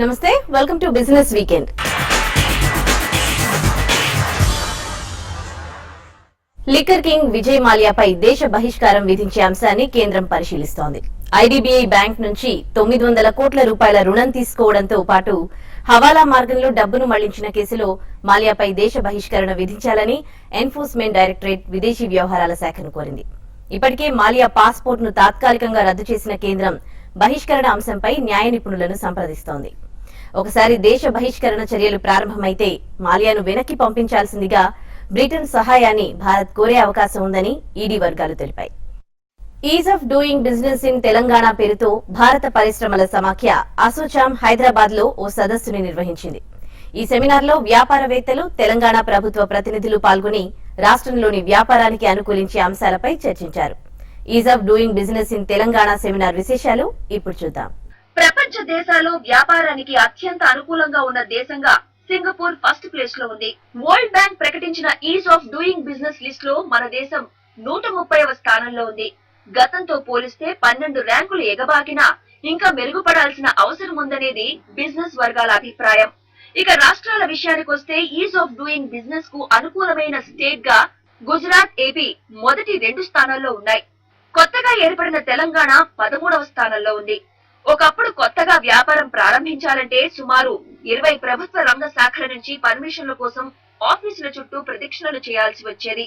నమస్తే, welcome to business weekend. Liquor king Vijay మాల్యాపై దేశ బహిష్కారం విధించే అంశాన్ని కేంద్రం పరిశీలిస్తోంది. ఐడీబీఐ బ్యాంక్ నుంచి 900 కోట్ల రూపాయల రుణం తీసుకోవడంతో పాటు హవాలా మార్గంలో డబ్బును మళ్లించిన కేసులో మాల్యాపై దేశ బహిష్కరణ విధించాలని ఎన్ఫోర్స్మెంట్ డైరెక్టరేట్ విదేశీ వ్యవహారాల శాఖను కోరింది. ఇప్పటికే మాల్యా పాస్పోర్ట్ ను తాత్కాలికంగా రద్దు చేసిన కేంద్రం బహిష్కరణ అంశంపై న్యాయ నిపుణులను సంప్రదిస్తోంది. ఒకసారి దేశ బహిష్కరణ చర్యలు ప్రారంభమైతే మాల్యాను వెనక్కి పంపించాల్సిందిగా బ్రిటన్ సహాయాన్ని భారత్ కోరే అవకాశం ఉందని ఈడీ వర్గాలు తెలిపాయి. Is of doing business in Telangana పేరుతో భారత పరిశ్రమల సమాఖ్య అసోచామ్ హైదరాబాద్ లో ఓ సదస్సుని నిర్వహించింది. ఈ సెమినార్లో వ్యాపారవేత్తలు, తెలంగాణ ప్రభుత్వ ప్రతినిధులు పాల్గొని రాష్ట్రంలోని వ్యాపారానికి అనుకూలించే అంశాలపై చర్చించారు. Is of doing business in Telangana seminar విశేషాలు ఇప్పుడు చూద్దాం. ప్రపంచ దేశాలు వ్యాపారానికి అత్యంత అనుకూలంగా ఉన్న దేశంగా సింగపూర్ ఫస్ట్ ప్లేస్ లో ఉంది. వరల్డ్ బ్యాంక్ ప్రకటించిన is of doing business list లో మన దేశం 130వ స్థానంలో ఉంది. గతంతో పోలిస్తే 12 ర్యాంకులు ఎగబాకినా ఇంకా మెరుగుపడాల్సిన అవసరం ఉందనేది బిజినెస్ వర్గాల అభిప్రాయం. ఇక రాష్ట్రాల విషయానికి వస్తే ఈజ్ ఆఫ్ డూయింగ్ బిజినెస్ కు అనుకూలమైన స్టేట్ గా గుజరాత్, ఏపీ మొదటి 2 స్థానాల్లో ఉన్నాయి. కొత్తగా ఏర్పడిన తెలంగాణ 13వ స్థానంలో ఉంది. ఒకప్పుడు కొత్తగా వ్యాపారం ప్రారంభించాలంటే సుమారు 20 ప్రభుత్వ రంగ శాఖల నుంచి పర్మిషన్ల కోసం ఆఫీసుల చుట్టూ ప్రదక్షిణలు చేయాల్సి వచ్చేది.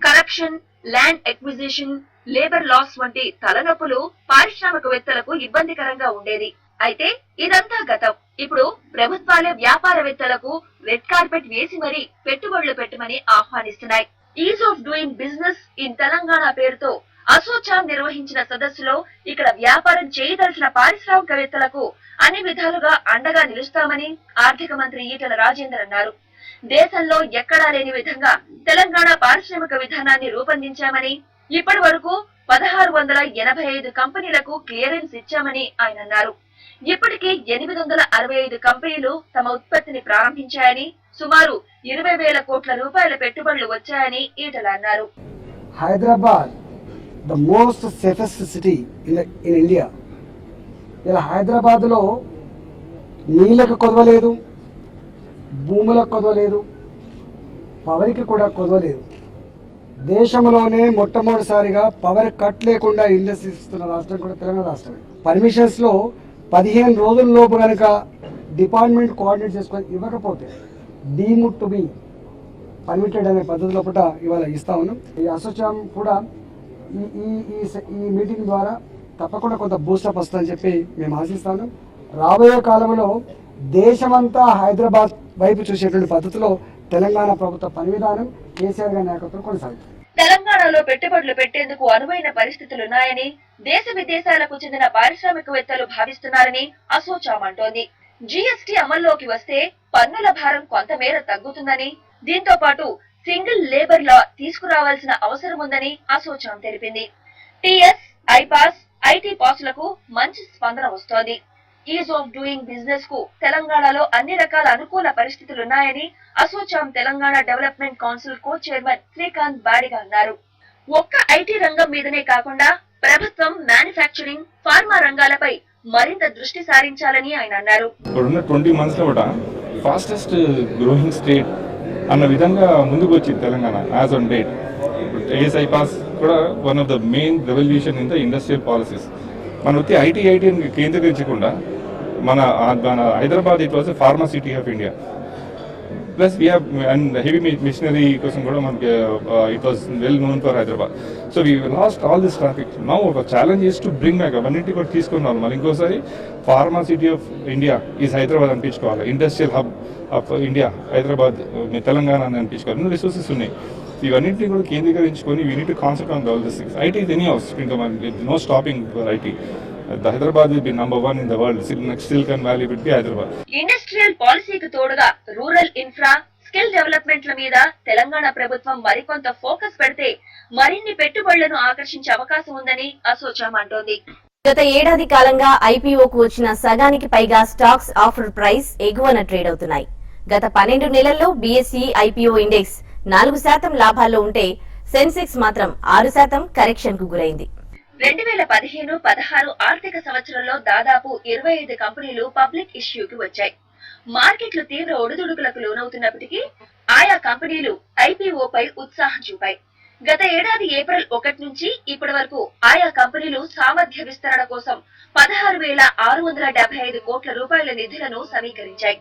Corruption, land acquisition, labour laws వంటి తలనొప్పులు పారిశ్రామికవేత్తలకు ఇబ్బందికరంగా ఉండేది. అయితే ఇదంతా గతం. ఇప్పుడు ప్రభుత్వాలే వ్యాపారవేత్తలకు రెడ్ కార్పెట్ వేసి మరీ పెట్టుబడులు పెట్టమని ఆహ్వానిస్తున్నాయి. Ease of doing business in Telangana పేరుతో అసోచామ్ నిర్వహించిన సదస్సులో ఇక్కడ వ్యాపారం చేయదలిచిన పారిశ్రామికవేత్తలకు అన్ని విధాలుగా అండగా నిలుస్తామని ఆర్థిక మంత్రి ఈటెల రాజేందర్ అన్నారు. దేశంలో ఎక్కడా లేని విధంగా తెలంగాణ పారిశ్రామిక విధానాన్ని రూపొందించామని, ఇప్పటి వరకు 1685 కంపెనీలకు క్లియరెన్స్ ఇచ్చామని ఆయన అన్నారు. ఇప్పటికీ 865 కంపెనీలు తమ ఉత్పత్తిని ప్రారంభించాయని, సుమారు 20,000 కోట్ల రూపాయల పెట్టుబడులు వచ్చాయని ఈటెల అన్నారు. Hyderabad the most safest city in India. ఇలా హైదరాబాద్లో నీళ్ళకు కొదవలేదు, భూములకు కొదవలేదు, పవర్కి కూడా కొదవలేదు. దేశంలోనే మొట్టమొదటిసారిగా పవర్ కట్ లేకుండా ఇండస్ట్రీస్ ఇస్తున్న రాష్ట్రం కూడా తెలంగాణ రాష్ట్రమే. పర్మిషన్స్లో 15 రోజుల లోపు కనుక డిపార్ట్మెంట్ కోఆర్డినేట్ చేసుకొని ఇవ్వకపోతే డీమ్డ్ టు బి పర్మిటెడ్ అనే పద్ధతి లోపల ఇవాళ ఇస్తా ఉన్నాం. ఈ అసోచామ్ కూడా ఈ మీటింగ్ ద్వారా తప్పకుండా కొంత బూస్టప్ వస్తుందని చెప్పి మేము ఆశిస్తాను. రాబోయే కాలంలో దేశమంతా హైదరాబాద్ వైపు చూసేటువంటి పద్ధతిలో తెలంగాణ ప్రభుత్వ పని విధానం కేసీఆర్ గారి నాయకత్వం కొనసాగుతుంది. తెలంగాణలో పెట్టుబడులు పెట్టేందుకు అనువైన పరిస్థితులున్నాయని దేశ విదేశాలకు చెందిన పారిశ్రామికవేత్తలు భావిస్తున్నారని అసోచామ్ అంటోంది. జీఎస్టీ అమల్లోకి వస్తే పన్నుల భారం కొంతమేర తగ్గుతుందని, దీంతో పాటు సింగిల్ లేబర్ లా తీసుకురావాల్సిన అవసరం ఉందని అసోచామ్ తెలిపింది. టీఎస్, ఐపాస్, ఐటీ పాస్లకు మంచి స్పందన వస్తోంది. ఈజ్ ఆఫ్ డూయింగ్ బిజినెస్ కు తెలంగాణలో అన్ని రకాల అనుకూల పరిస్థితులున్నాయని ASSOCHAM Telangana development council co chairman Srikanth Badiga అన్నారు. ఒక్క ఐటీ రంగం మీదనే కాకుండా ప్రభుత్వం మ్యానుఫ్యాక్చరింగ్, ఫార్మా రంగాలపై మరింత దృష్టి సారించాలని ఆయన అన్నారు. అన్న విధంగా ముందుకు వచ్చింది తెలంగాణ యాజ్ ఆన్ డేట్. ఏఎస్ఐ పాస్ కూడా one of the main revolution in the industrial policies. మన వచ్చి ఐటీని కేంద్రీకరించకుండా మన Hyderabad it was pharma city of India. Plus we have and heavy machinery కోసం కూడా మనకి it was well known for Hyderabad. So we lost all this traffic. Now ఒక challenge is to bring back అవన్నింటి కూడా తీసుకున్నాం. మళ్ళీ ఇంకోసారి pharma city of India is Hyderabad అనిపించుకోవాలి. Industrial hub of India Hyderabad, మీ తెలంగాణ అని అనిపించుకోవాలి. ఎన్నో రిసోర్సెస్ ఉన్నాయి. ఇవన్నింటినీ కూడా కేంద్రీకరించుకొని we need to concentrate on all this things. IT is any house, ఇంకా no stopping for IT. The Hyderabad will be number 1 in the world. Next Silicon Valley will be Hyderabad. Industrial పాలసీకి తోడుగా rural infra, skill డెవలప్మెంట్ల మీద తెలంగాణ ప్రభుత్వం మరికొంత focus పెడితే మరిన్ని పెట్టుబడులను ఆకర్షించే అవకాశం ఉందని అసోచామ్ అంటోంది. గత ఏడాది కాలంగా ఐపీఓకు వచ్చిన సగానికి పైగా స్టాక్స్ ఆఫర్ ప్రైస్ ఎగువన ట్రేడ్ అవుతున్నాయి. గత 12 నెలల్లో బీఎస్ఈ ఐపీఓ ఇండెక్స్ 4% లాభాల్లో ఉంటే సెన్సెక్స్ మాత్రం 6% కరెక్షన్ కు గురైంది. 2015-16 ఆర్థిక సంవత్సరంలో దాదాపు 25 కంపెనీలు పబ్లిక్ ఇష్యూకి వచ్చాయి. మార్కెట్లు తీవ్ర ఒడిదుడుకులకు లోనవుతున్నప్పటికీ ఆయా కంపెనీలు ఐపీఓపై ఉత్సాహం చూపాయి. గత ఏడాది ఏప్రిల్ 1 నుంచి ఇప్పటి వరకు ఆయా కంపెనీలు సామర్థ్య విస్తరణ కోసం 16,675 కోట్ల రూపాయల నిధులను సమీకరించాయి.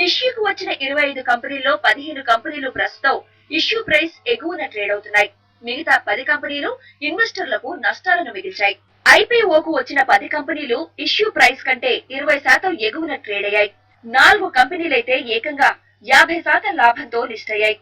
ఇష్యూకు వచ్చిన 25 కంపెనీల్లో 15 కంపెనీలు ప్రస్తుతం ఇష్యూ ప్రైస్ ఎగువన ట్రేడ్ అవుతున్నాయి. మిగతా 10 కంపెనీలు ఇన్వెస్టర్లకు నష్టాలను మిగిల్చాయి. ఐపీఓకు వచ్చిన 10 కంపెనీలు ఇష్యూ ప్రైస్ కంటే 20% ఎగువన ట్రేడ్ అయ్యాయి. 4 కంపెనీలైతే ఏకంగా 50% లాభంతో లిస్ట్ అయ్యాయి.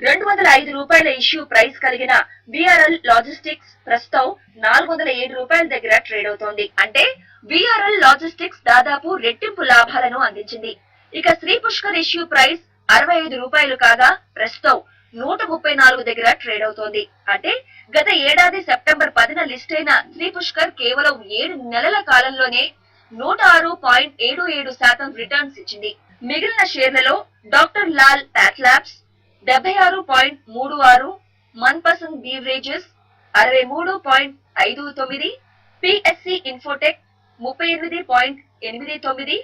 205 రూపాయల ఇష్యూ ప్రైస్ కలిగిన విఆర్ఎల్ లాజిస్టిక్స్ ప్రస్తుతం 407 రూపాయల దగ్గర ట్రేడ్ అవుతోంది. అంటే విఆర్ఎల్ లాజిస్టిక్స్ దాదాపు రెట్టింపు లాభాలను అందించింది. ఇక శ్రీ పుష్కర్ ఇష్యూ ప్రైస్ 65 రూపాయలు కాగా ప్రస్తుతం 134 దగ్గర ట్రేడ్ అవుతోంది. అంటే గత ఏడాది సెప్టెంబర్ 10న లిస్ట్ అయిన శ్రీ పుష్కర్ కేవలం 7 నెలల కాలంలోనే 106.77% రిటర్న్స్ ఇచ్చింది. మిగిలిన షేర్లలో doctor Lal pathlabs 76.36, Manpasand beverages 63.59, PSC infotech 38.89,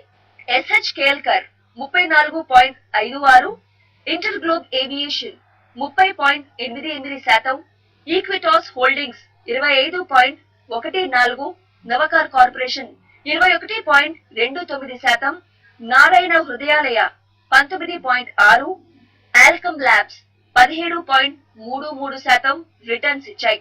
SH Kelkar 34.56, inter globe aviation 30.88%, Equitas holdings 25.14, Navkar corporation 21.29%, Narayana Hrudayalaya 19.6, Alkem labs 17.33% returns ఇచ్చాయి.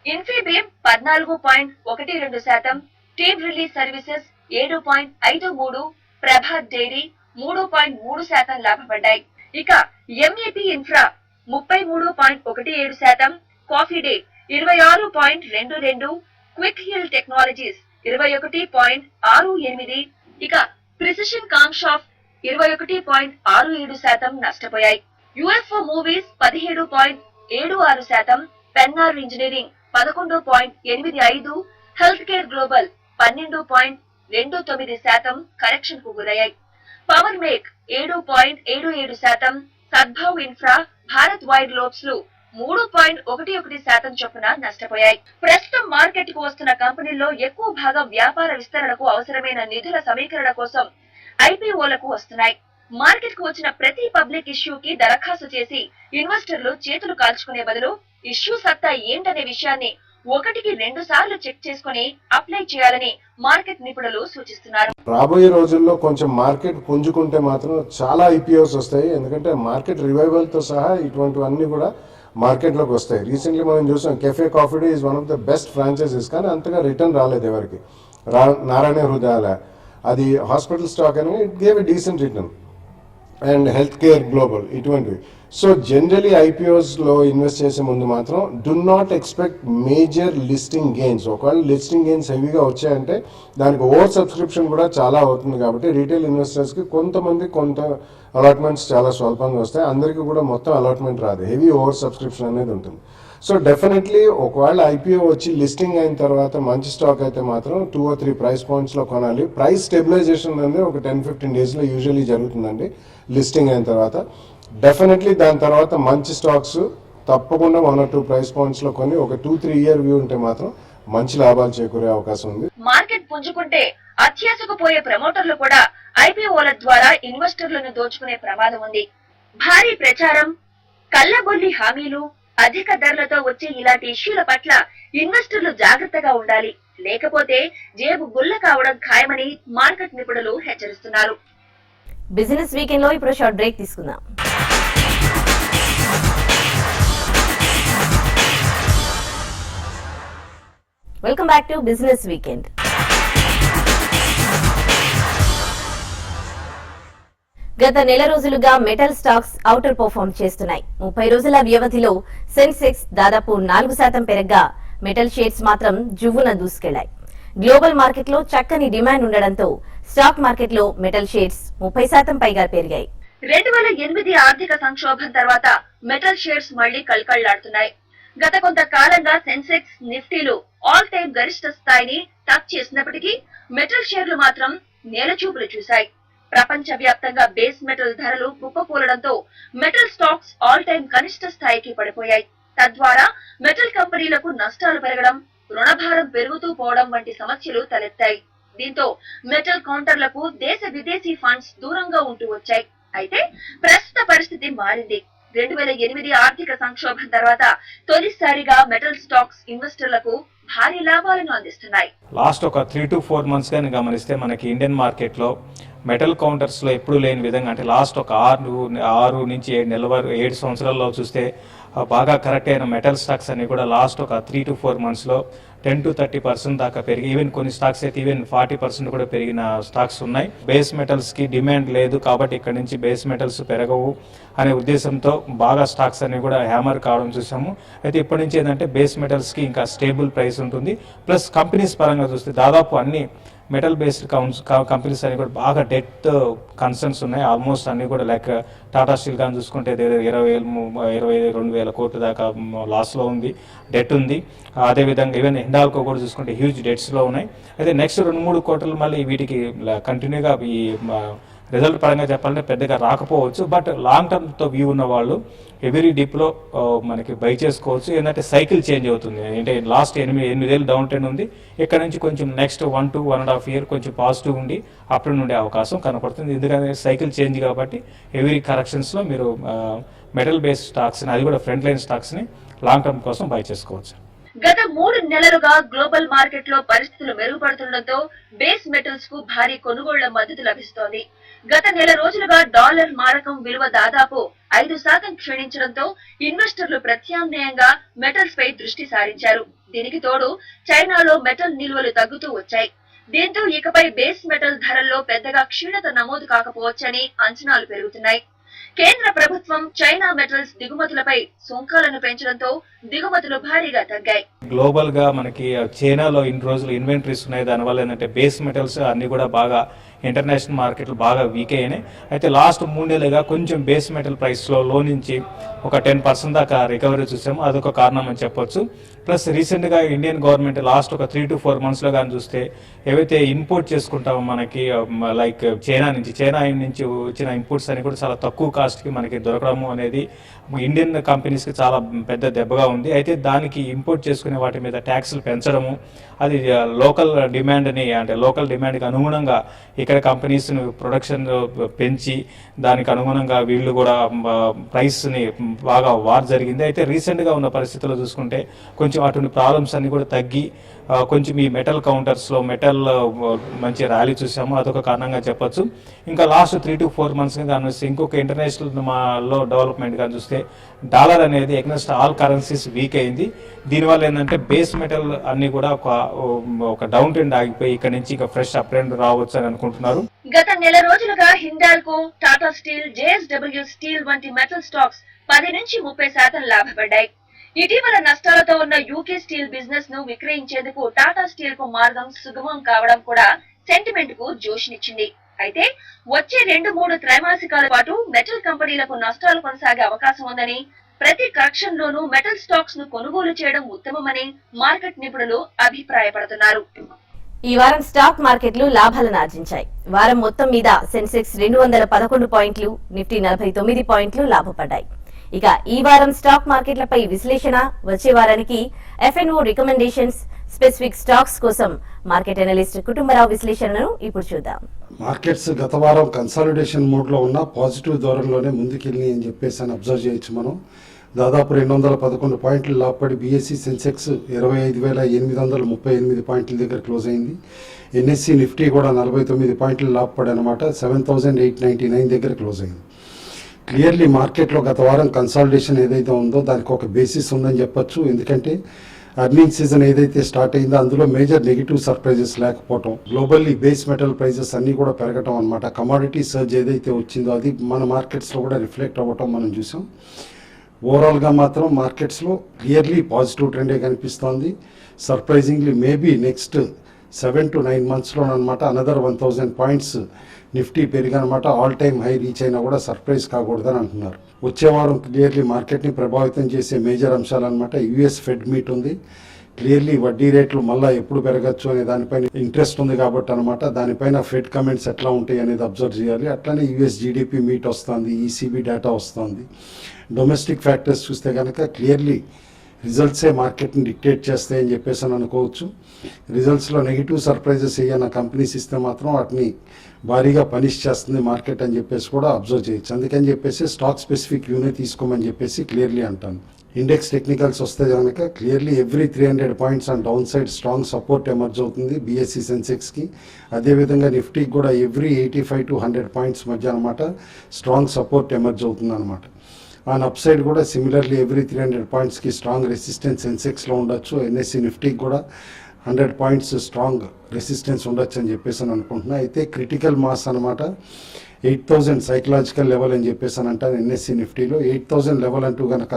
Infibeam 14.12%, team release services 7.53, Prabhat dairy 3.3% లాభపడ్డాయి. ఇక MAP infra 33.17%, coffee day 26.22, quick heal technologies 21.68, ఇక ప్రిసిషన్ కాంషాఫ్ట్ 21.67% నష్టపోయాయి. UFO movies 17.76%, Pennar engineering 11.85, health care global 12.29% correction కు గురయ్యాయి. Power mech 7.77%, Sadbhav infra, Bharat వైడ్ లోబ్స్ లు 3.11% చొప్పున నష్టపోయాయి. ప్రస్తుతం మార్కెట్ కు వస్తున్న కంపెనీల్లో ఎక్కువ భాగం వ్యాపార విస్తరణకు అవసరమైన నిధుల సమీకరణ కోసం ఐపీఓలకు వస్తున్నాయి. మార్కెట్ కు వచ్చిన ప్రతి పబ్లిక్ ఇష్యూకి దరఖాస్తు చేసి ఇన్వెస్టర్లు చేతులు కాల్చుకునే బదులు ఇష్యూ సత్తా ఏంటనే విషయాన్ని 1-2 సార్లు చెక్ చేసుకుని అప్లై చేయాలని మార్కెట్ నిపుణులు సూచిస్తున్నారు. రాబోయే రోజుల్లో కొంచెం మార్కెట్ పుంజుకుంటే మాత్రం చాలా ఐపీఓస్ వస్తాయి. ఎందుకంటే మార్కెట్ రివైవల్ తో సహా ఇటువంటివన్నీ కూడా మార్కెట్ లోకి వస్తాయి. రీసెంట్లీ మనం చూసాం cafe coffee day is one of the best franchises, కానీ అంతగా రిటర్న్ రాలేదు ఎవరికి. నారాయణ హృదయాలయ అది హాస్పిటల్ స్టాక్ అని it gave a decent return, and health care global ఇటువంటివి. సో జనరలీ ఐపీఓస్లో ఇన్వెస్ట్ చేసే ముందు మాత్రం do not expect major listing gains. ఒకవేళ లిస్టింగ్ గెయిన్స్ హెవీగా వచ్చాయంటే దానికి ఓవర్ సబ్స్క్రిప్షన్ కూడా చాలా అవుతుంది. కాబట్టి రీటైల్ ఇన్వెస్టర్స్కి కొంత అలాట్మెంట్స్ చాలా స్వల్పంగా వస్తాయి. అందరికీ కూడా మొత్తం అలాట్మెంట్ రాదు, హెవీ ఓవర్ సబ్స్క్రిప్షన్ అనేది ఉంటుంది. సో డెఫినెట్లీ ఒకవేళ ఐపీఓ వచ్చి లిస్టింగ్ అయిన తర్వాత మంచి స్టాక్ అయితే మాత్రం 2 or 3 ప్రైస్ పాయింట్స్లో కొనాలి. ప్రైస్ స్టెబిలైజేషన్ అనేది ఒక 10-15 డేస్లో యూజువల్లీ జరుగుతుందండి లిస్టింగ్ అయిన తర్వాత. డెఫినెట్లీ దాని తర్వాత మంచి స్టాక్స్ తప్పకుండా 1 or 2 ప్రైస్ పాయింట్స్లో కొని ఒక 2-3 ఇయర్ వ్యూ ఉంటే మాత్రం మంచి లాభాలు చేకూరే అవకాశం ఉంది. మార్కెట్ పుంజుకుంటే అత్యాశకు పోయే ప్రమోటర్లు కూడా ఐపీఓల ద్వారా ఇన్వెస్టర్లను దోచుకునే ప్రమాదం ఉంది. భారీ ప్రచారం, కల్లబొల్లి హామీలు, అధిక ధరలతో వచ్చే ఇలాంటి ఇష్యూల పట్ల ఇన్వెస్టర్లు జాగ్రత్తగా ఉండాలి. లేకపోతే జేబు గుల్ల కావడం ఖాయమని మార్కెట్ నిపుణులు హెచ్చరిస్తున్నారు. బిజినెస్ వీకెండ్ లో ఇప్పుడు షార్ట్ బ్రేక్ తీసుకుందాం. Welcome back to business weekend. గత నెల రోజులుగా మెటల్ స్టాక్స్ అవుటర్ పర్ఫార్మ్ చేస్తున్నాయి. 30 రోజుల వ్యవధిలో సెన్సెక్స్ దాదాపు 4% పెరగ్గా మెటల్ షేర్స్ మాత్రం జువ్వున దూసుకెళ్లాయి. గ్లోబల్ మార్కెట్ లో చక్కని డిమాండ్ ఉండడంతో స్టాక్ మార్కెట్ లో మెటల్ షేర్స్ 30% పైగా పెరిగాయి. 2008 ఆర్థిక సంక్షోభం తర్వాత మెటల్ షేర్స్ మళ్లీ కళకళ్లాడుతున్నాయి. గత కొంతకాలంగా సెన్సెక్స్, నిఫ్టీలు ఆల్ టైమ్ గరిష్ట స్థాయిని టచ్ చేసినప్పటికీ మెటల్ షేర్లు మాత్రం నేలచూపులు చూశాయి. ప్రపంచ వ్యాప్తంగా బేస్ మెటల్ ధరలు కుప్పకూలడంతో మెటల్ స్టాక్స్ ఆల్ టైమ్ కనిష్ట స్థాయికి పడిపోయాయి. తద్వారా మెటల్ కంపెనీలకు నష్టాలు పెరగడం, రుణభారం పెరుగుతూ పోవడం వంటి సమస్యలు తలెత్తాయి. దీంతో మెటల్ కౌంటర్లకు దేశ విదేశీ ఫండ్స్ దూరంగా ఉంటూ వచ్చాయి. అయితే ప్రస్తుత పరిస్థితి మారింది. 2008 ఆర్థిక సంక్షోభం తర్వాత తొలిసారిగా మెటల్ స్టాక్స్ ఇన్వెస్టర్లకు భారీ లాభాలను అందిస్తున్నాయి. లాస్ట్ ఒక 3 to 4 months కానీ గమనిస్తే మనకి ఇండియన్ మార్కెట్లో మెటల్ కౌంటర్స్లో ఎప్పుడు లేని విధంగా, అంటే లాస్ట్ ఒక 6 నుంచి 7 నెలల వరకు 7 సంవత్సరాల్లో చూస్తే బాగా కరెక్ట్ అయిన మెటల్ స్టాక్స్ అన్ని కూడా లాస్ట్ ఒక 3 to 4 monthsలో 10 to 30% దాకా పెరిగి, ఈవెన్ కొన్ని స్టాక్స్ అయితే ఈవెన్ 40% కూడా పెరిగిన స్టాక్స్ ఉన్నాయి. బేస్ మెటల్స్కి డిమాండ్ లేదు కాబట్టి ఇక్కడ నుంచి బేస్ మెటల్స్ పెరగవు అనే ఉద్దేశంతో బాగా స్టాక్స్ అన్ని కూడా హ్యామర్ కావడం చూసాము. అయితే ఇప్పటి నుంచి ఏంటంటే బేస్ మెటల్స్కి ఇంకా స్టేబుల్ ప్రైస్ ఉంటుంది. ప్లస్ కంపెనీస్ పరంగా చూస్తే దాదాపు అన్ని మెటల్ బేస్డ్ కంపెనీస్ అన్ని కూడా బాగా డెట్ కన్సర్న్స్ ఉన్నాయి. ఆల్మోస్ట్ అన్ని కూడా లైక్ టాటా స్టీల్ కానీ చూసుకుంటే 22,000 కోట్ల దాకా లాస్లో ఉంది, డెట్ ఉంది. అదేవిధంగా ఈవెన్ హిండాల్కో కూడా చూసుకుంటే హ్యూజ్ డెట్స్లో ఉన్నాయి. అయితే నెక్స్ట్ 2-3 క్వార్టర్లు మళ్ళీ వీటికి కంటిన్యూగా ఈ రిజల్ట్ పరంగా చెప్పాలంటే పెద్దగా రాకపోవచ్చు. బట్ లాంగ్ టర్మ్తో వ్యూ ఉన్న వాళ్ళు ఎవ్రీ డిప్లో మనకి బై చేసుకోవచ్చు. ఏంటంటే సైకిల్ చేంజ్ అవుతుంది. అంటే లాస్ట్ 8 ఏళ్ళు డౌన్ ట్రెండ్ ఉంది. ఇక్కడ నుంచి కొంచెం నెక్స్ట్ 1 to 1.5 year కొంచెం పాజిటివ్ ఉండి అప్పుడు నుండే అవకాశం కనపడుతుంది. ఎందుకంటే సైకిల్ చేంజ్ కాబట్టి ఎవ్రీ కరెక్షన్స్లో మీరు మెటల్ బేస్డ్ స్టాక్స్ని, అది కూడా ఫ్రంట్ లైన్ స్టాక్స్ని లాంగ్ టర్మ్ కోసం బై చేసుకోవచ్చు. గత 3 నెలలుగా గ్లోబల్ మార్కెట్ లో పరిస్థితులు మెరుగుపడుతుండటంతో బేస్ మెటల్స్ కు భారీ కొనుగోళ్ల మద్దతు లభిస్తోంది. గత నెల రోజులుగా డాలర్ మారకం విలువ దాదాపు 5% క్షీణించడంతో ఇన్వెస్టర్లు ప్రత్యామ్నాయంగా మెటల్స్ పై దృష్టి సారించారు. దీనికి తోడు చైనాలో మెటల్ నిల్వలు తగ్గుతూ వచ్చాయి. దీంతో ఇకపై బేస్ మెటల్ ధరల్లో పెద్దగా క్షీణత నమోదు కాకపోవచ్చని అంచనాలు పెరుగుతున్నాయి. కేంద్ర ప్రభుత్వం చైనా మెటల్స్ దిగుమతులపై సుంకాలను పెంచడంతో దిగుమతులు భారీగా తగ్గాయి. గ్లోబల్ గా మనకి చైనాలో ఇన్ని రోజులు ఇన్వెంటరీస్ ఉన్నాయి. దానివల్ల ఏంటంటే బేస్ మెటల్స్ అన్ని కూడా బాగా ఇంటర్నేషనల్ మార్కెట్లు బాగా వీక్ అయినాయి. అయితే లాస్ట్ 3 నెలలుగా కొంచెం బేస్ మెటల్ ప్రైస్లో నుంచి ఒక 10% దాకా రికవరీ చూసాము. అదొక కారణం అని చెప్పొచ్చు. ప్లస్ రీసెంట్గా ఇండియన్ గవర్నమెంట్ లాస్ట్ ఒక 3 to 4 monthsలో కానీ చూస్తే ఏవైతే ఇంపోర్ట్ చేసుకుంటామో మనకి లైక్ చైనా నుంచి వచ్చిన ఇంపోర్ట్స్ అని కూడా చాలా తక్కువ కాస్ట్కి మనకి దొరకడము అనేది ఇండియన్ కంపెనీస్కి చాలా పెద్ద దెబ్బగా ఉంది. అయితే దానికి ఇంపోర్ట్ చేసుకునే వాటి మీద ట్యాక్స్లు పెంచడము, అది లోకల్ డిమాండ్కి అనుగుణంగా ఇక్కడ కంపెనీస్ ప్రొడక్షన్ పెంచి దానికి అనుగుణంగా వీళ్ళు కూడా ప్రైస్ని బాగా వార్ జరిగింది. అయితే రీసెంట్గా ఉన్న పరిస్థితుల్లో చూసుకుంటే కొంచెం అటువంటి ప్రాబ్లమ్స్ అన్ని కూడా తగ్గి కొంచెం ఈ మెటల్ కౌంటర్స్లో మంచి ర్యాలీ చూసాము. అదొక కారణంగా చెప్పొచ్చు. ఇంకా లాస్ట్ 3 to 4 months కానీ ఇంకొక ఇంటర్నేషనల్ లో డెవలప్మెంట్ కానీ చూస్తే డాలర్ అనేది ఎగ్నెస్ట్ ఆల్ కరెన్సీస్ వీక్ అయింది. దీనివల్ల ఏంటంటే బేస్ మెటల్ అన్ని కూడా ఒక డౌన్ ట్రెండ్ ఆగిపోయి ఇక్కడ నుంచి ఇక ఫ్రెష్ అప్ ట్రెండ్ రావచ్చు అని అనుకుంటున్నారు. గత నెల రోజులుగా Hindalco, Tata steel, JSW steel వంటి మెటల్ స్టాక్స్ 10 నుంచి 30% లాభపడ్డాయి. ఇటీవల నష్టాలతో ఉన్న యూకే స్టీల్ బిజినెస్ ను విక్రయించేందుకు టాటా స్టీల్ కు మార్గం సుగమం కావడం కూడా సెంటిమెంట్ కు జోష్నిచ్చింది. అయితే వచ్చే 2-3 త్రైమాసికాల పాటు మెటల్ కంపెనీలకు నష్టాలు కొనసాగే అవకాశం ఉందని, ప్రతి కరెక్షన్ లోనూ మెటల్ స్టాక్స్ ను కొనుగోలు చేయడం ఉత్తమమని మార్కెట్ నిపుణులు అభిప్రాయపడుతున్నారు. ఈ వారం స్టాక్ మార్కెట్లు లాభాలను ఆర్జించాయి. వారం మొత్తం మీద సెన్సెక్స్ 211 పాయింట్లు, నిఫ్టీ 49 పాయింట్లు లాభపడ్డాయి. ఇక ఈ వారం స్టాక్ మార్కెట్లపై విశ్లేషణ, వచ్చే వారానికి FNO రికమెండేషన్స్, స్పెసిఫిక్ స్టాక్స్ కోసం మార్కెట్ అనలిస్ట్ కుటుంబరావు విశ్లేషణను ఇప్పుడు చూద్దాం. మార్కెట్స్ గత వారం కన్సాలిడేషన్ మోడ్లో ఉన్న పాజిటివ్ ధోరణిలోనే ముందుకెళ్ళి అని చెప్పేసి అని అబ్జర్వ్ చేయొచ్చు. మనం దాదాపు 211 పాయింట్లు లాభపడి BSE సెన్సెక్స్ 25,838 పాయింట్ల దగ్గర క్లోజ్ అయింది. NSE నిఫ్టీ కూడా 49 పాయింట్లు లాభపడి అనమాట 7,899 దగ్గర క్లోజ్ అయింది. క్లియర్లీ మార్కెట్లో గత వారం కన్సాలిడేషన్ ఏదైతే ఉందో దానికి ఒక బేసిస్ ఉందని చెప్పొచ్చు. ఎందుకంటే అర్నింగ్ సీజన్ ఏదైతే స్టార్ట్ అయిందో అందులో మేజర్ నెగిటివ్ సర్ప్రైజెస్ లేకపోవటం, గ్లోబల్లీ బేస్ మెటల్ ప్రైజెస్ అన్నీ కూడా పెరగటం అనమాట. కమాడిటీ సర్జ్ ఏదైతే వచ్చిందో అది మన మార్కెట్స్లో కూడా రిఫ్లెక్ట్ అవ్వటం మనం చూసాం. ఓవరాల్గా మాత్రం మార్కెట్స్లో క్లియర్లీ పాజిటివ్ ట్రెండే కనిపిస్తోంది. సర్ప్రైజింగ్లీ మేబీ నెక్స్ట్ 7 to 9 monthsలో అనమాట అనదర్ 1,000 పాయింట్స్ నిఫ్టీ పెరిగనమాట ఆల్ టైమ్ హై రీచ్ అయినా కూడా సర్ప్రైజ్ కాకూడదని అంటున్నారు. వచ్చే వారం క్లియర్లీ మార్కెట్ని ప్రభావితం చేసే మేజర్ అంశాలన్నమాట. US ఫెడ్ మీట్ ఉంది. క్లియర్లీ వడ్డీ రేట్లు మళ్ళీ ఎప్పుడు పెరగచ్చు అనే దానిపైన ఇంట్రెస్ట్ ఉంది కాబట్టి అనమాట. దానిపైన ఫెడ్ కమెంట్స్ ఎట్లా ఉంటాయి అనేది అబ్జర్వ్ చేయాలి. అట్లనే US GDP మీట్ వస్తుంది, ECB డేటా వస్తుంది. డొమెస్టిక్ ఫ్యాక్టర్స్ చూస్తే కనుక క్లియర్లీ రిజల్ట్సే మార్కెట్ని డిక్టేట్ చేస్తాయని చెప్పేసి అని అనుకోవచ్చు. రిజల్ట్స్లో నెగిటివ్ సర్ప్రైజెస్ ఏమైనా కంపెనీస్ ఇస్తే మాత్రం వాటిని భారీగా పనిష్ చేస్తుంది మార్కెట్ అని చెప్పేసి కూడా అబ్జర్వ్ చేయొచ్చు. అందుకని చెప్పేసి స్టాక్ స్పెసిఫిక్ వ్యూనే తీసుకోమని చెప్పేసి క్లియర్లీ అంటాను. ఇండెక్స్ టెక్నికల్స్ వస్తే కనుక clearly every 300 points and down side strong support emerge అవుతుంది BSE సెన్సెక్స్కి. అదేవిధంగా నిఫ్టీకి కూడా ఎవ్రీ 85 to 100 పాయింట్స్ మధ్య అనమాట స్ట్రాంగ్ సపోర్ట్ ఎమర్జ్ అవుతుంది అనమాట. ఆన్ అప్ సైడ్ కూడా సిమిలర్లీ ఎవ్రీ 300 పాయింట్స్కి స్ట్రాంగ్ రెసిస్టెన్స్ సెన్సెక్స్లో ఉండొచ్చు. NSE నిఫ్టీకి కూడా 100 పాయింట్స్ స్ట్రాంగ్ రెసిస్టెన్స్ ఉండొచ్చు అని చెప్పేసి అని అనుకుంటున్నా. అయితే క్రిటికల్ మాస్ అనమాట 8000 సైకలాజికల్ లెవెల్ అని చెప్పేసి అని అంటాను. NSE నిఫ్టీలో 8000 లెవెల్ అంటూ కనుక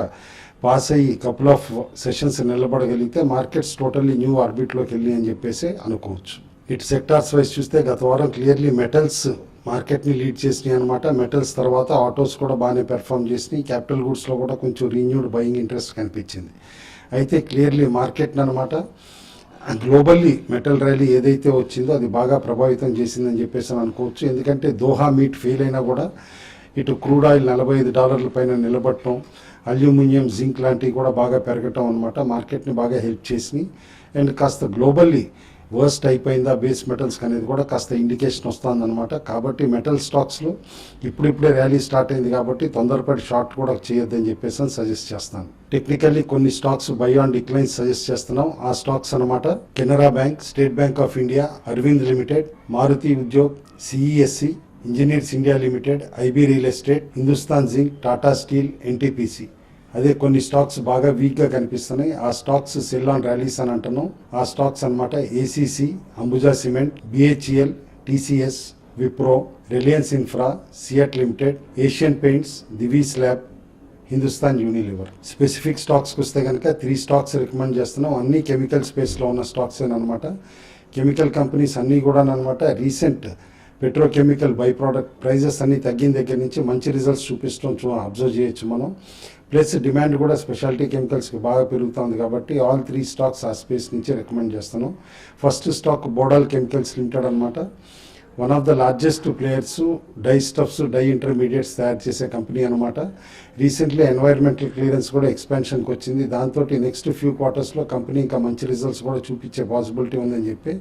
పాస్ అయ్యి కపుల్ ఆఫ్ సెషన్స్ నిలబడగలిగితే మార్కెట్స్ టోటల్లీ న్యూ ఆర్బిట్లోకి వెళ్ళి అని చెప్పేసి అనుకోవచ్చు. ఇటు సెక్టార్స్ వైజ్ చూస్తే గత వారం క్లియర్లీ మెటల్స్ మార్కెట్ని లీడ్ చేసినాయి అనమాట. మెటల్స్ తర్వాత ఆటోస్ కూడా బాగానే పెర్ఫామ్ చేసినాయి. క్యాపిటల్ గూడ్స్లో కూడా కొంచెం రీన్యూడ్ బయింగ్ ఇంట్రెస్ట్ కనిపించింది. అయితే క్లియర్లీ మార్కెట్ని అనమాట గ్లోబల్లీ మెటల్ ర్యాలీ ఏదైతే వచ్చిందో అది బాగా ప్రభావితం చేసిందని చెప్పేసి అనుకోవచ్చు. ఎందుకంటే దోహా మీట్ ఫెయిల్ అయినా కూడా ఇటు క్రూడ్ ఆయిల్ $45 పైన నిలబడటం, అల్యూమినియం, జింక్ లాంటివి కూడా బాగా పెరగటం అనమాట మార్కెట్ని బాగా హెల్ప్ చేసినాయి. అండ్ కాస్త గ్లోబల్లీ వర్స్ట్ అయిపోయిందా బేస్ మెటల్స్కి అనేది కూడా కాస్త ఇండికేషన్ వస్తుందన్నమాట. కాబట్టి మెటల్ స్టాక్స్లో ఇప్పుడిప్పుడే ర్యాలీ స్టార్ట్ అయింది కాబట్టి తొందరపడి షార్ట్ కూడా చేయొద్దని చెప్పేసి సజెస్ట్ చేస్తాను. టెక్నికల్లీ కొన్ని stocks buy on declines suggest చేస్తున్నాం. ఆ స్టాక్స్ అనమాట Canara bank, state bank of India, Arvind limited, Maruti Udyog, CESC, engineers India limited, IB real estate, Hindustan zinc, Tata steel, NTPC. అదే కొన్ని స్టాక్స్ బాగా వీక్గా కనిపిస్తున్నాయి. ఆ స్టాక్స్ సెల్ ఆన్ ర్యాలీస్ అని అంటున్నాం. ఆ స్టాక్స్ అనమాట ACC, Ambuja cement, BHEL, TCS, Wipro, Reliance infra, CEAT limited, Asian paints, Divi's lab, Hindustan Unilever. Specific స్టాక్స్కి వస్తే కనుక 3 స్టాక్స్ రికమెండ్ చేస్తున్నాం. అన్ని కెమికల్ స్పేస్లో ఉన్న స్టాక్స్ అనమాట. కెమికల్ కంపెనీస్ అన్నీ కూడా అనమాట recent petrochemical by product prices అన్ని తగ్గిన దగ్గర నుంచి మంచి రిజల్ట్స్ చూపిస్తాం అబ్జర్వ్ చేయొచ్చు మనం. ప్లస్ డిమాండ్ కూడా స్పెషాలిటీ కెమికల్స్కి బాగా పెరుగుతుంది కాబట్టి ఆల్ 3 స్టాక్స్ ఆ స్పేస్ నుంచి రికమెండ్ చేస్తున్నాం. First stock Bodal chemicals limited అనమాట. One of the largest players dye stuffs, dye intermediates తయారు చేసే కంపెనీ అనమాట. రీసెంట్లీ ఎన్వైర్మెంటల్ క్లియరెన్స్ కూడా ఎక్స్పాన్షన్కి వచ్చింది. దాంతో నెక్స్ట్ ఫ్యూ క్వార్టర్స్లో కంపెనీ ఇంకా మంచి రిజల్ట్స్ కూడా చూపించే పాసిబిలిటీ ఉందని చెప్పి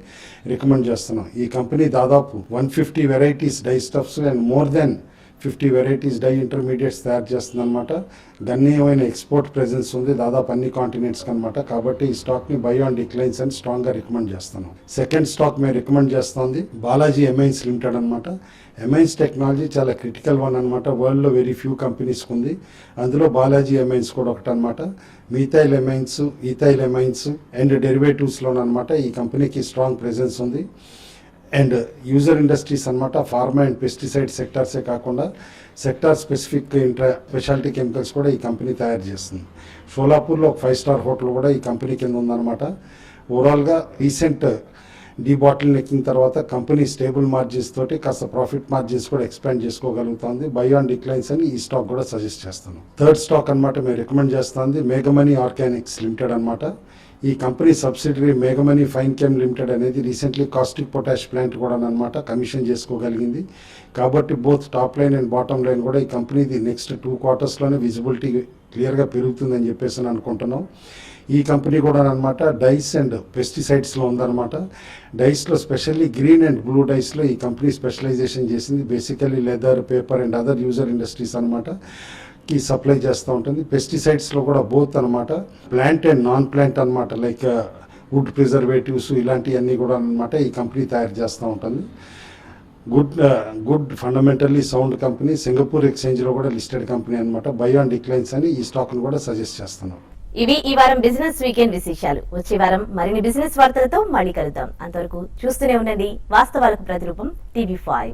రికమెండ్ చేస్తున్నాం. ఈ కంపెనీ దాదాపు 150 varieties dye stuffs and more than 50 varieties dye intermediates తయారు చేస్తుంది అనమాట. గణనీయమైన ఎక్స్పోర్ట్ ప్రెజెన్స్ ఉంది దాదాపు అన్ని కాంటినెంట్స్కి అనమాట. కాబట్టి ఈ స్టాక్ని బై ఆన్ డిక్లైన్స్ అని స్ట్రాంగ్గా రికమెండ్ చేస్తున్నాం. సెకండ్ స్టాక్ మేము రికమెండ్ చేస్తుంది బాలాజీ ఎమైన్స్ లిమిటెడ్ అనమాట. ఎమైన్స్ టెక్నాలజీ చాలా క్రిటికల్ వన్ అనమాట. వరల్డ్లో వెరీ ఫ్యూ కంపెనీస్కి ఉంది. అందులో బాలాజీ ఎమైన్స్ కూడా ఒకటి అనమాట. Methyl amines, ethyl amines and డెరివేటివ్స్లోనమాట ఈ కంపెనీకి స్ట్రాంగ్ ప్రెజెన్స్ ఉంది. అండ్ యూజర్ ఇండస్ట్రీస్ అనమాట. ఫార్మా అండ్ పెస్టిసైడ్ సెక్టార్సే కాకుండా సెక్టార్ స్పెసిఫిక్ స్పెషాలిటీ కెమికల్స్ కూడా ఈ కంపెనీ తయారు చేస్తుంది. షోలాపూర్లో ఒక 5 స్టార్ హోటల్ కూడా ఈ కంపెనీ కింద ఉందన్నమాట. ఓవరాల్గా రీసెంట్ డీబాటిల్ నెక్కింగ్ తర్వాత కంపెనీ స్టేబుల్ మార్జిన్స్ తోటి కాస్త ప్రాఫిట్ మార్జిన్స్ కూడా ఎక్స్పాండ్ చేసుకోగలుగుతుంది. బై ఆన్ డిక్లైన్స్ అని ఈ స్టాక్ కూడా సజెస్ట్ చేస్తాను. థర్డ్ స్టాక్ అనమాట మేము రికమెండ్ చేస్తుంది మేఘమనీ ఆర్గానిక్స్ లిమిటెడ్ అనమాట. ఈ కంపెనీ సబ్సిడరీ మేఘమనీ ఫైన్ కెమ్ లిమిటెడ్ అనేది రీసెంట్లీ కాస్టిక్ పొటాష్ ప్లాంట్ కూడా అనమాట కమిషన్ చేసుకోగలిగింది. కాబట్టి both top line and bottom line కూడా ఈ కంపెనీది నెక్స్ట్ 2 క్వార్టర్స్లోనే విజిబిలిటీ క్లియర్గా పెరుగుతుందని చెప్పేసి అనుకుంటున్నాం. ఈ కంపెనీ కూడా అనమాట డైస్ అండ్ పెస్టిసైడ్స్లో ఉందన్నమాట. డైస్లో స్పెషల్లీ గ్రీన్ అండ్ బ్లూ డైస్లో ఈ కంపెనీ స్పెషలైజేషన్ చేసింది. Basically leather, paper and other user industries అనమాట ఈ సప్లై చేస్తూ ఉంటుంది. పెస్టిసైడ్స్లో కూడా బోత్ అనమాట ప్లాంట్ అండ్ నాన్ ప్లాంట్ అనమాట లైక్ వుడ్ ప్రిజర్వేటివ్స్ ఇలాంటివన్నీ కూడా అనమాట ఈ కంపెనీ తయారు చేస్తూ ఉంటుంది. Good fundamentally sound company. Singapore ఎక్స్చేంజ్లో కూడా లిస్టెడ్ కంపెనీ అనమాట. బై ఆన్ డిక్లైన్స్ అని ఈ స్టాక్ను కూడా సజెస్ట్ చేస్తున్నాం. ఇవి ఈ వారం బిజినెస్ వీకెండ్ విశేషాలు. వచ్చే వారం మరిన్ని బిజినెస్ వార్తలతో మళ్ళీ కలుద్దాం. అంతవరకు చూస్తూనే ఉండండి వాస్తవాలకు ప్రతిరూపం TV5.